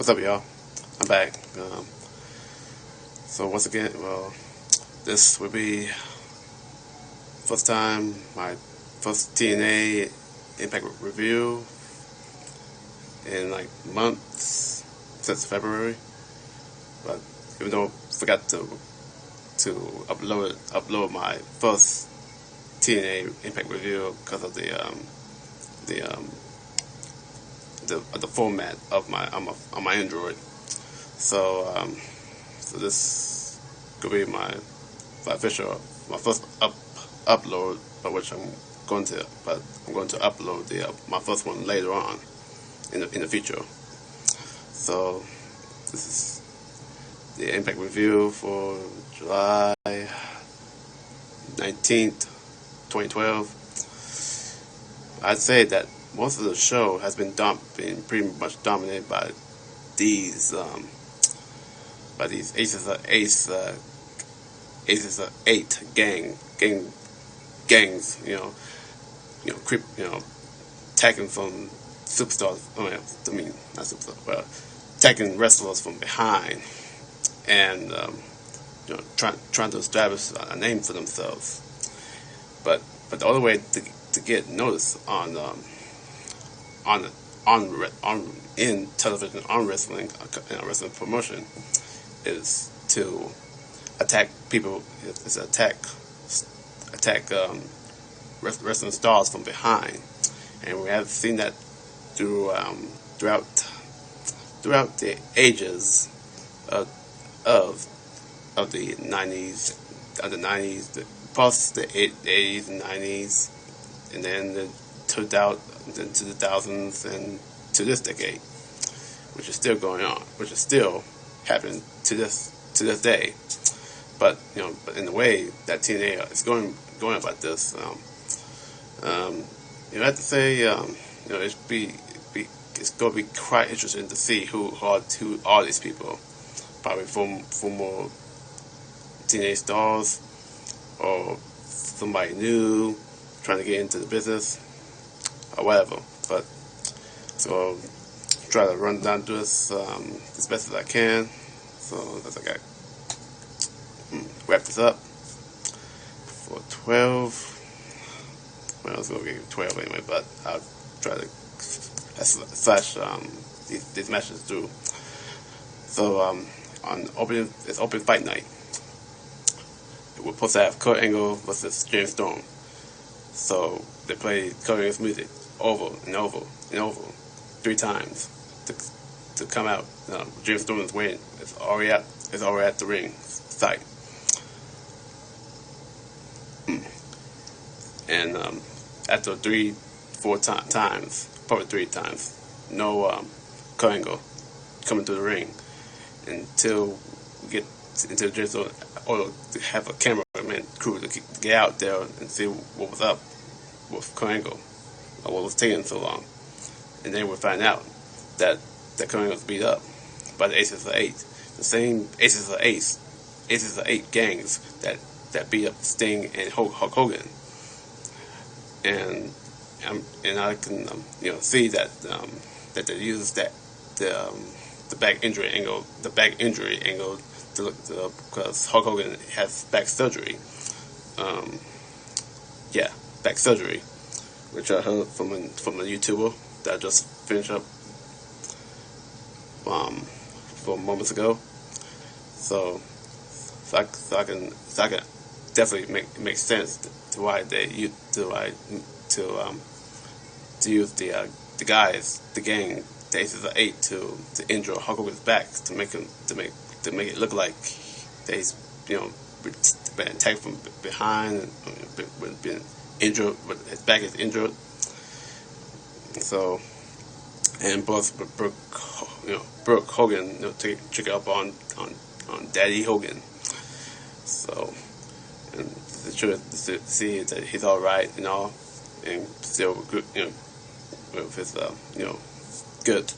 What's up, y'all? I'm back. So once again, this will be first time, my first TNA Impact review in like months since February. But even though I forgot to upload my first TNA Impact review because of the format of my on my Android. So this could be my first upload, but I'm going to upload my first one later on in the future. So this is the Impact review for July 19th, 2012. I'd say that most of the show has been pretty much dominated by these Aces of Eight gangs, attacking from superstars. Not superstars, but attacking wrestlers from behind, and trying to establish a name for themselves. But the only way to get noticed in television, on wrestling, wrestling promotion, is to attack people. Is attack wrestling stars from behind, and we have seen that throughout the ages of the 90s, plus the 80s and 90s, and then the 2000s, and to this decade, which is still going on, which is still happening to this day. But in the way that TNA is going about this, I have to say, it's going to be quite interesting to see who are these people. Probably former TNA stars, or somebody new trying to get into the business, or whatever. But so try to run down through this as best as I can. So as I got wrap this up for 12. Well, I was going to give 12 anyway, but I'll try to slash these matches through. So it's open fight night. We're supposed to have Kurt Angle versus James Storm. So they play Kurt Angle's music over and over and over 3 times to come out. James Storm is waiting. It's already at the ring site. And after 3-4 times, probably 3 times, no Kurt Angle coming to the ring until James Storm, or to have a cameraman crew to get out there and see what was up with Kurt Angle, or what was taking so long. And then we'll find out that Kurt Angle was beat up by the Aces of Eight, the same Aces of Eight gangs that beat up Sting and Hulk Hogan. And I can see that they use the back injury angle because Hulk Hogan has back surgery. Back surgery, which I heard from a YouTuber that I just finished up 4 moments ago. So I can definitely make sense to why they use to use the guys, the gang, the Aces of Eight, to injure Hulk Hogan's back, to make it look like he's been attacked from behind and been injured, but his back is injured. So, and plus Brooke Hogan, check up on Daddy Hogan. So, and it's true to see that he's all right and all, and still good, with his good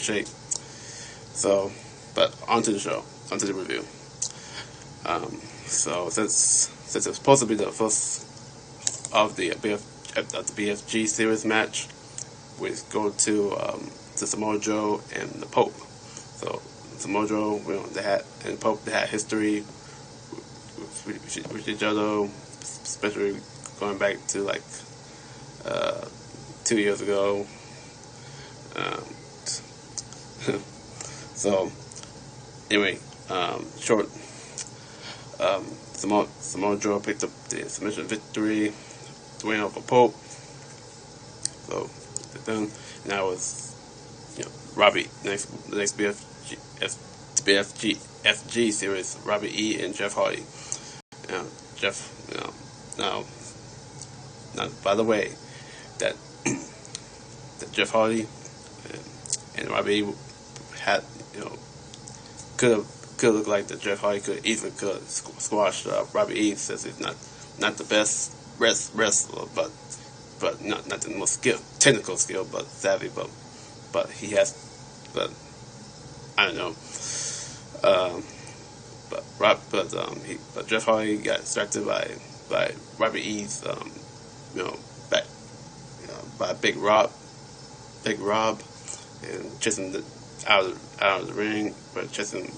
shape. So, but onto the show, onto the review. So since it's supposed to be the first of the BFG series match, we go to to Samoa Joe and the Pope. So Samoa Joe, they had, and Pope, they had history with each other, especially going back to like 2 years ago. So anyway, short. Samoa Joe picked up the submission victory to win over Pope. So then now was Robbie, next BFG series, Robbie E and Jeff Hardy. Jeff, now by the way, that that Jeff Hardy and Robbie E had, could look like that Jeff Hardy could squash Robbie E, since he's not the best wrestler, but not the most technical skill, but savvy, but he has, but I don't know. But Jeff Hardy got distracted by Robbie E's back by Big Rob, and chasing out of the ring, but chasing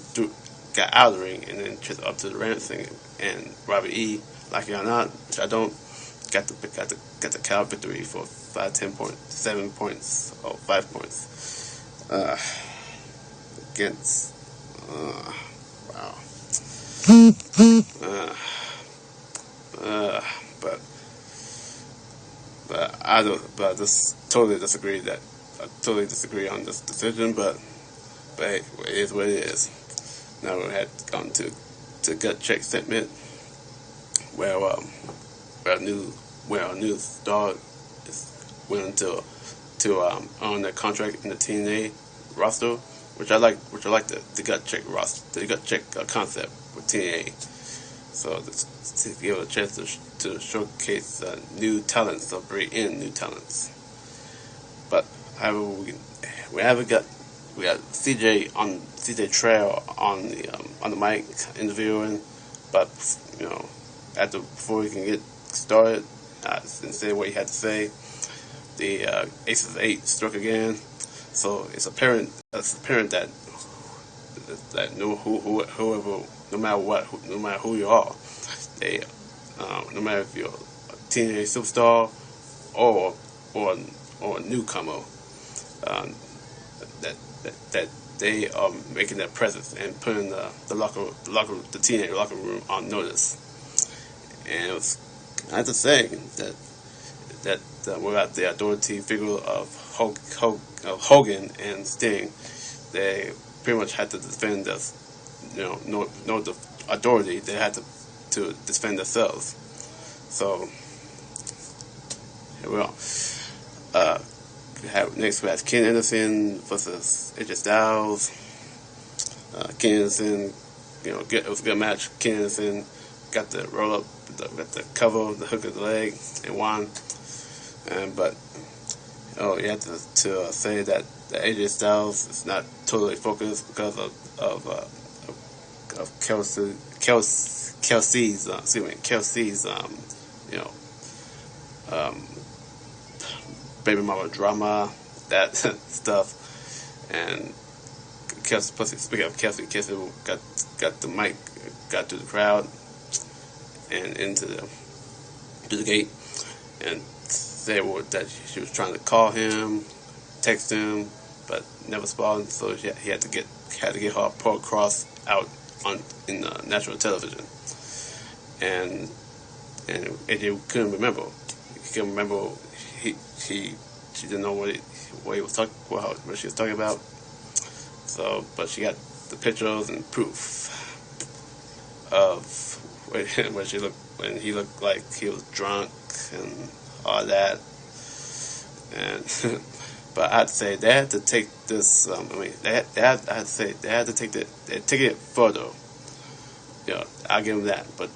got out of the ring and then chased up to the ramp thing, and Robbie E, like it or not, which I don't, got the cow victory for 10 points, 7 points, or 5 points against wow. But I just totally disagree on this decision. But hey, it is what it is. Now we had gone to gut check segment where a new star is willing to earn their contract in the TNA roster, which I like the gut check roster, the gut check concept with TNA. So to give it a chance to showcase new talents, or bring in new talents. But however, we got CJ Trail on the mic interviewing, but before we can get started and say what he had to say, the Aces of 8 struck again. So it's apparent that no matter who you are, no matter if you're a TNA superstar or a newcomer, that they are making their presence and putting the TNA locker room on notice. And I have to say that without the authority figure of Hogan and Sting, they pretty much had to defend us. No the authority, they had to defend themselves. So here we are. Next we have Ken Anderson versus AJ Styles. Ken Anderson, it was a good match. Ken Anderson got the roll up, got the cover, the hook of the leg, and won. But you have to say that the AJ Styles is not totally focused because of Kelsey's baby mama drama, that stuff. And speaking of Kelsey got the mic, got to the crowd and into the gate, and said that she was trying to call him, text him, but never responded. So he had to get her poor cross out in national television, and AJ couldn't remember. He couldn't remember. She didn't know what she was talking about. So, but she got the pictures and proof of when he looked like he was drunk and all that. And but I'd say they had to take this. They had to take it further. I'll give them that. But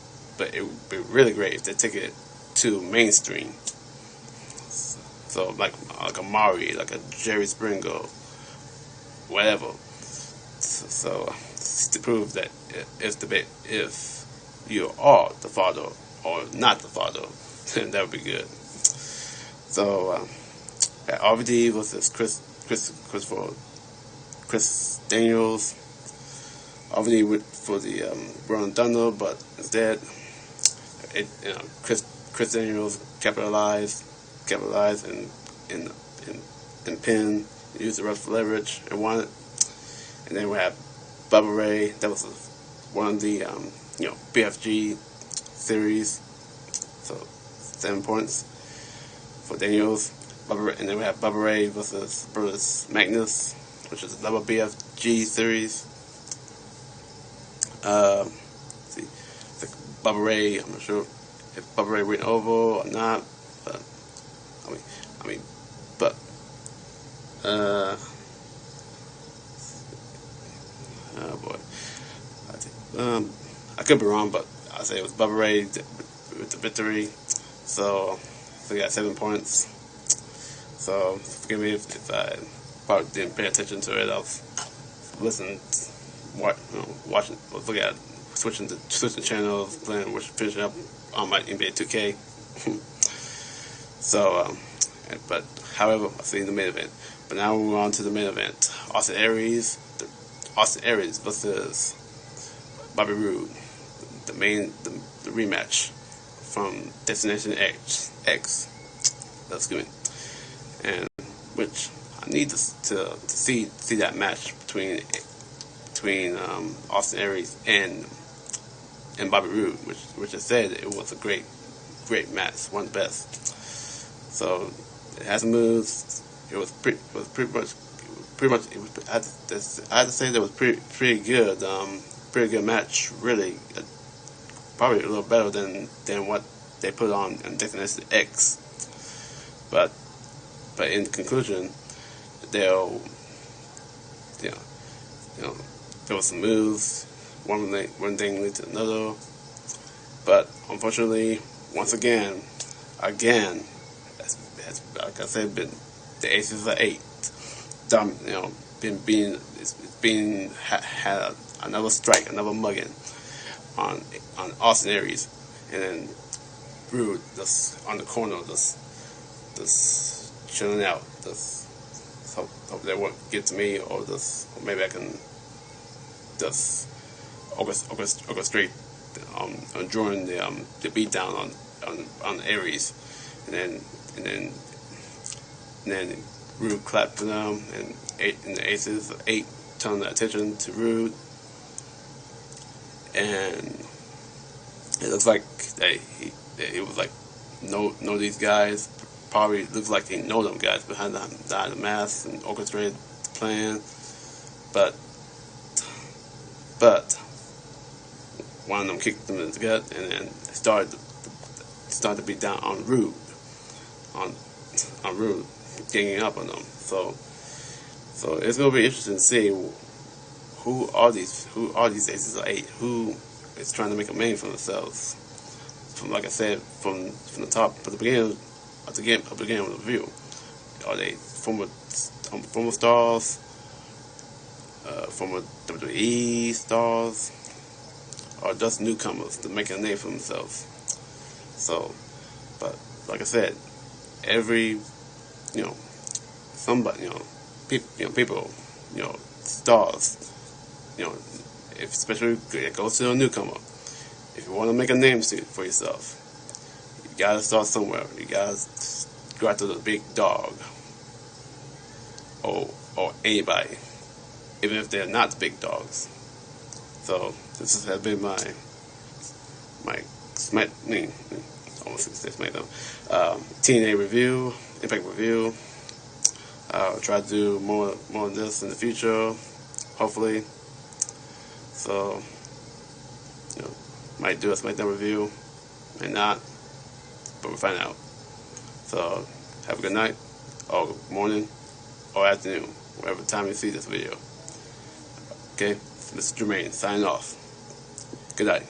it would be really great if they take it to mainstream. So like a Mari, like a Jerry Springer, whatever. So to prove that if you are the father or not the father, then that would be good. So RVD versus Chris Daniels. Obviously for the Run Thunder, but instead, Chris Daniels capitalized and pin, used the ref for leverage and won it. And then we have Bubba Ray. That was one of the BFG series. So 7 points for Daniels. And then we have Bubba Ray versus Magnus, which is another BFG series. See, Bubba Ray. I'm not sure if Bubba Ray went over or not, but oh boy, I could be wrong, but I say it was Bubba Ray with the victory. So we got 7 points. So forgive me if I probably didn't pay attention to it. I was watching, looking at switching channels, finishing up on my NBA 2K. So, but however, I see the main event. But now we move on to the main event: Austin Aries versus Bobby Roode, the rematch from Destination X. Excuse me, and which I need to see that match between Austin Aries and Bobby Roode, which I said it was a great match, one of the best. So it has moves. It was pretty much. I had to say that it was pretty good. Pretty good match. Really, probably a little better than what they put on Destination X. But in conclusion, there was some moves. One thing led to another. But unfortunately, once again, like I said, the Aces are 8. Had another strike, another mugging on Austin Aries, and then Roode just on the corner, just chilling out, just hope they won't get to me, or maybe I can just orchestrate drawing the beat down on Aries, and then Roode clapped for them, and the Aces 8 turned their attention to Roode, and it looks like it was like know these guys. Probably looks like they know them guys behind the mask and orchestrated the plan, but one of them kicked them in the gut, and then started to beat down on Roode, on Roode, ganging up on them. So it's gonna be interesting to see who are these Aces of 8, who is trying to make a name for themselves. Like I said, from the top, at the beginning of the review, are they former stars, former WWE stars, or just newcomers to make a name for themselves? So, but like I said, every somebody, people, stars, especially it goes to a newcomer. If you want to make a name for yourself, you gotta start somewhere. You gotta go after the big dog, or anybody, even if they're not the big dogs. So this has been my TNA review, Impact review. I'll try to do more of this in the future, hopefully. So, might do a SmackDown review, may not, but we'll find out. So, have a good night, or morning, or afternoon, whatever time you see this video. Okay, Mr. Jermaine, signing off. Good night.